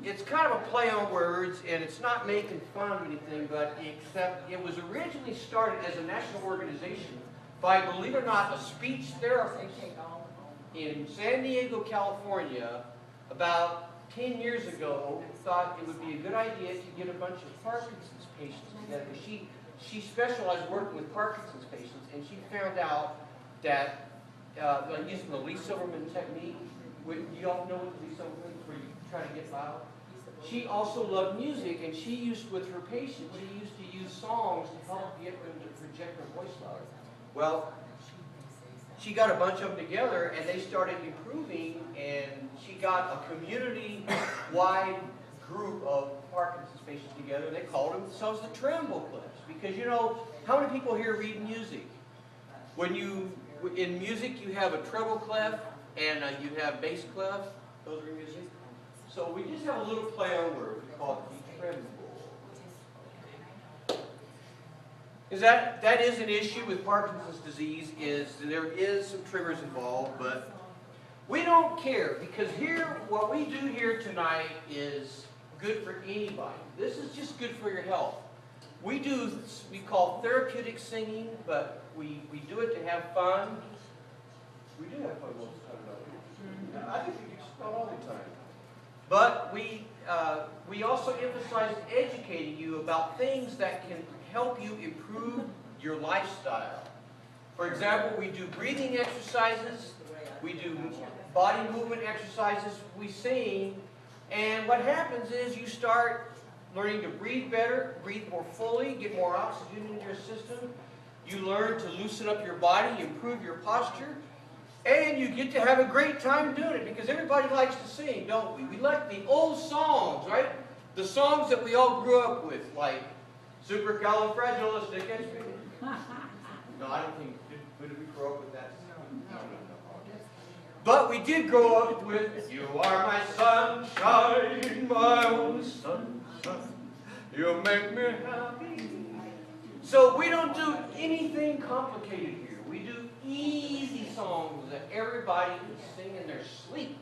It's kind of a play on words, and it's not making fun of anything, but except it was originally started as a national organization by, believe it or not, a speech therapist in San Diego, California, about 10 years ago, thought it would be a good idea to get a bunch of Parkinson's patients together. She specialized working with Parkinson's patients, and she found out that using the Lee Silverman technique, you all know what the Lee Silverman is, where you try to get loud. She also loved music, and she used, with her patients, she used to use songs to help get them to project their voice louder. Well, she got a bunch of them together, and they started improving, and she got a community-wide group of Parkinson's patients together. They called themselves the Tremble Clefs, because you know, how many people here read music? In music, you have a treble clef, and you have bass clef. Those are music. So we just have a little play on words. We call it the tremble. That is an issue with Parkinson's disease, is there is some tremors involved, but we don't care, because here, what we do here tonight is good for anybody. This is just good for your health. We call therapeutic singing, but we do it to have fun. We do have fun most of the time, don't we? I think we do fun all the time. But we also emphasize educating you about things that can help you improve your lifestyle. For example, we do breathing exercises, we do body movement exercises, we sing, and what happens is you start learning to breathe better, breathe more fully, get more oxygen into your system. You learn to loosen up your body, improve your posture, and you get to have a great time doing it, because everybody likes to sing, don't we? We like the old songs, right? The songs that we all grew up with, like Supercalifragilisticexpialidocious. No, I don't think, did we grow up with that? No. But we did grow up with, you are my sunshine, my only sunshine, you make me happy. So we don't do anything complicated here. We do easy songs that everybody can sing in their sleep.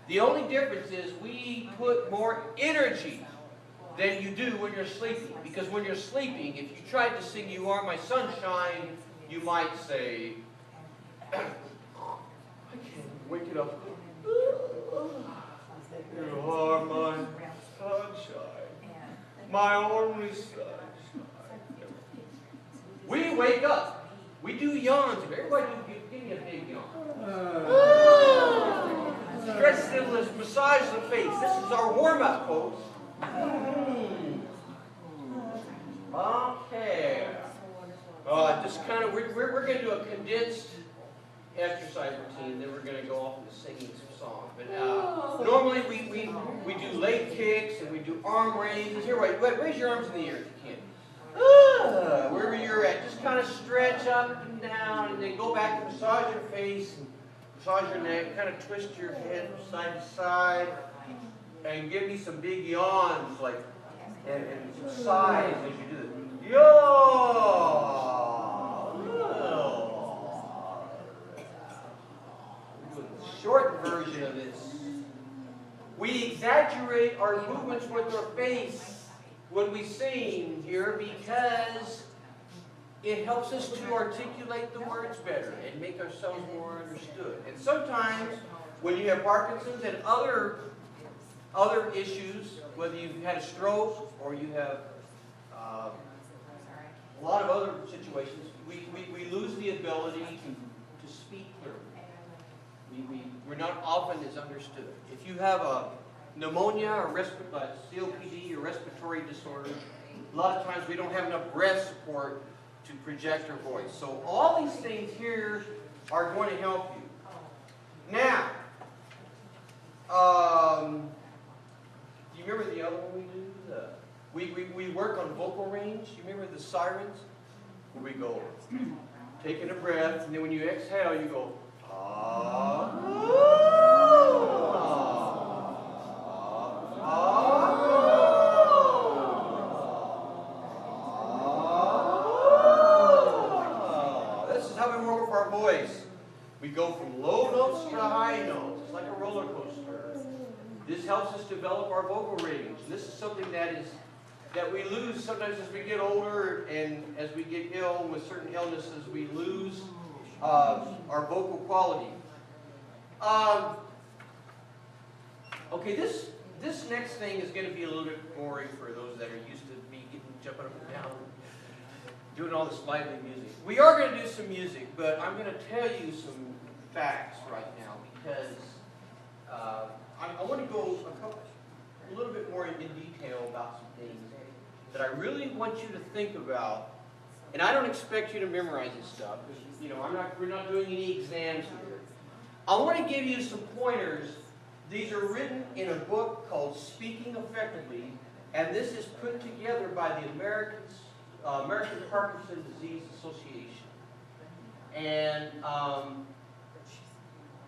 The only difference is we put more energy than you do when you're sleeping. Because when you're sleeping, if you tried to sing You Are My Sunshine, you might say, I can't wake it up. You are my sunshine, my only sunshine. We wake up. We do yawns. If everybody give me a big yawn. Stretch the massage the face. This is our warm-up, folks. Okay. Just kind of, we're going to do a condensed exercise routine, then we're going to go off into singing some songs. But normally we do leg kicks and we do arm raises. Here, wait, raise your arms in the air if you can. Wherever you're at, just kind of stretch up and down, and then go back and massage your face, and massage your neck, kind of twist your head from side to side, and give me some big yawns, like, and some sighs as you do it. Yawn! Short version of this. We exaggerate our movements with our face when we sing here, because it helps us to articulate the words better and make ourselves more understood. And sometimes when you have Parkinson's and other issues, whether you've had a stroke or you have a lot of other situations, we lose the ability to speak clearly. We're not often as understood. If you have a pneumonia or COPD or respiratory disorder, a lot of times we don't have enough breath support to project our voice. So all these things here are going to help you. Now, do you remember the other one we do? We work on vocal range. You remember the sirens? Where we go, taking a breath, and then when you exhale, you go, This is how we work with our voice. We go from low notes to high notes. It's like a roller coaster. This helps us develop our vocal range. This is something that we lose sometimes as we get older and as we get ill with certain illnesses. We lose our vocal quality. Okay, this next thing is going to be a little bit boring for those that are used to me jumping up and down, doing all this lively music. We are going to do some music, but I'm going to tell you some facts right now because I want to go a little bit more in detail about some things that I really want you to think about. And I don't expect you to memorize this stuff because we're not doing any exams here. I want to give you some pointers. These are written in a book called Speaking Effectively, and this is put together by the American Parkinson's Disease Association. And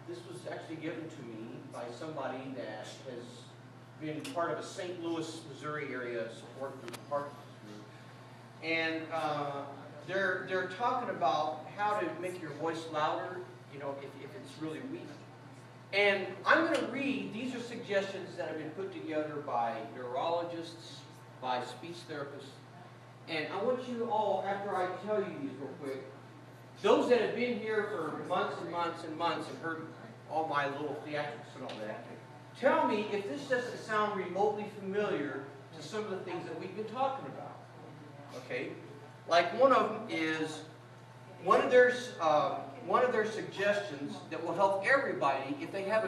this was actually given to me by somebody that has been part of a St. Louis, Missouri area support group, Parkinson's group. And they're talking about how to make your voice louder, if it's really weak. And I'm going to read, these are suggestions that have been put together by neurologists, by speech therapists. And I want you all, after I tell you these real quick, those that have been here for months and months and months and heard all my little theatrics and all that, tell me if this doesn't sound remotely familiar to some of the things that we've been talking about. Okay? Like one of them is, one of their suggestions that will help everybody if they have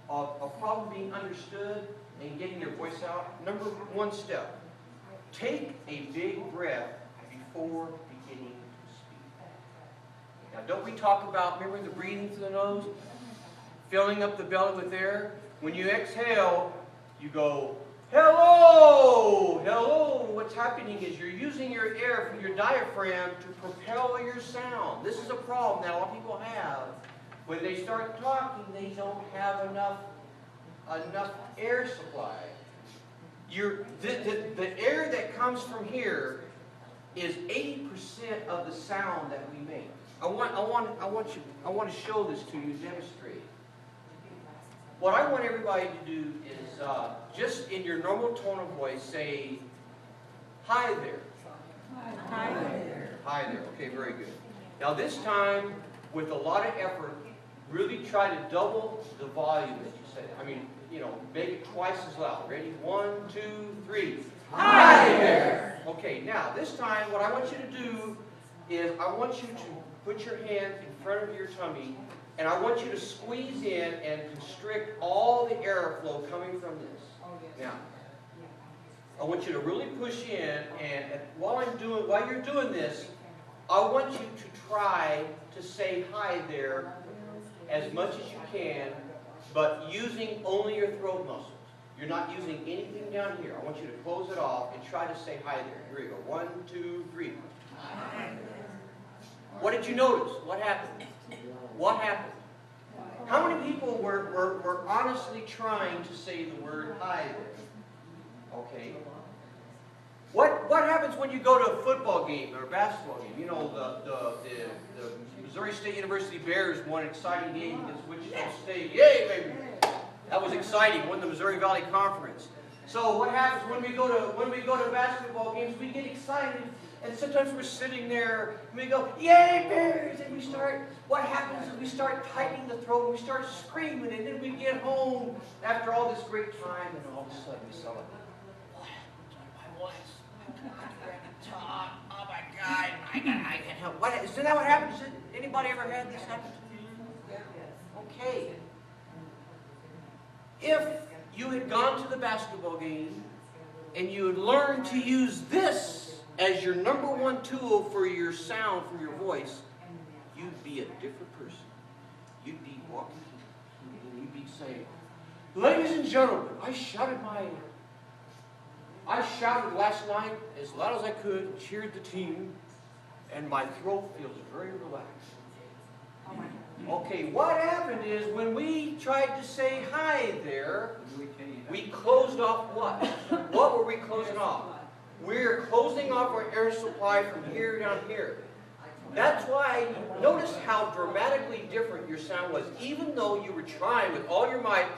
a problem being understood and getting their voice out. Number one step, take a big breath before beginning to speak. Now don't we talk about, remember the breathing through the nose? Filling up the belly with air. When you exhale, you go, hello, hello. What's happening is you're using your air from your diaphragm to propel your sound. This is a problem that a lot of people have. When they start talking, they don't have enough air supply. The air that comes from here is 80% of the sound that we make. I want to show this to you, demonstrate. What I want everybody to do is just in your normal tone of voice say, hi there. Hi there. Hi there. Okay, very good. Now this time, with a lot of effort, really try to double the volume that you say. I mean, make it twice as loud. Ready? 1, 2, 3. Hi there. Okay, now this time what I want you to do is I want you to put your hand in front of your tummy and I want you to squeeze in and constrict all the airflow coming from this. Now, I want you to really push in, and while you're doing this, I want you to try to say hi there as much as you can, but using only your throat muscles. You're not using anything down here. I want you to close it off and try to say hi there. Here we go. 1, 2, 3. What did you notice? What happened? What happened? How many people were honestly trying to say the word hi there? Okay. What happens when you go to a football game or a basketball game? The Missouri State University Bears won an exciting game against Wichita State. Yay, baby! That was exciting. Won the Missouri Valley Conference. So what happens when we go to basketball games? We get excited, and sometimes we're sitting there and we go, "Yay, Bears!" And what happens is we start tightening the throat, and we start screaming, and then we get home after all this great time, and all of a sudden we celebrate. What happened to my voice? I can't talk. Oh my God! I can't help. Isn't that what happens? Anybody ever had this happen to you? Okay. If you had gone to the basketball game and you had learned to use this as your number one tool for your sound, for your voice, you'd be a different person. You'd be walking and you'd be saying, "Ladies and gentlemen, I shouted last night as loud as I could, cheered the team, and my throat feels very relaxed." Okay, what happened is when we tried to say hi there, we closed off what? What were we closing off? We're closing off our air supply from here down here. That's why, notice how dramatically different your sound was. Even though you were trying with all your might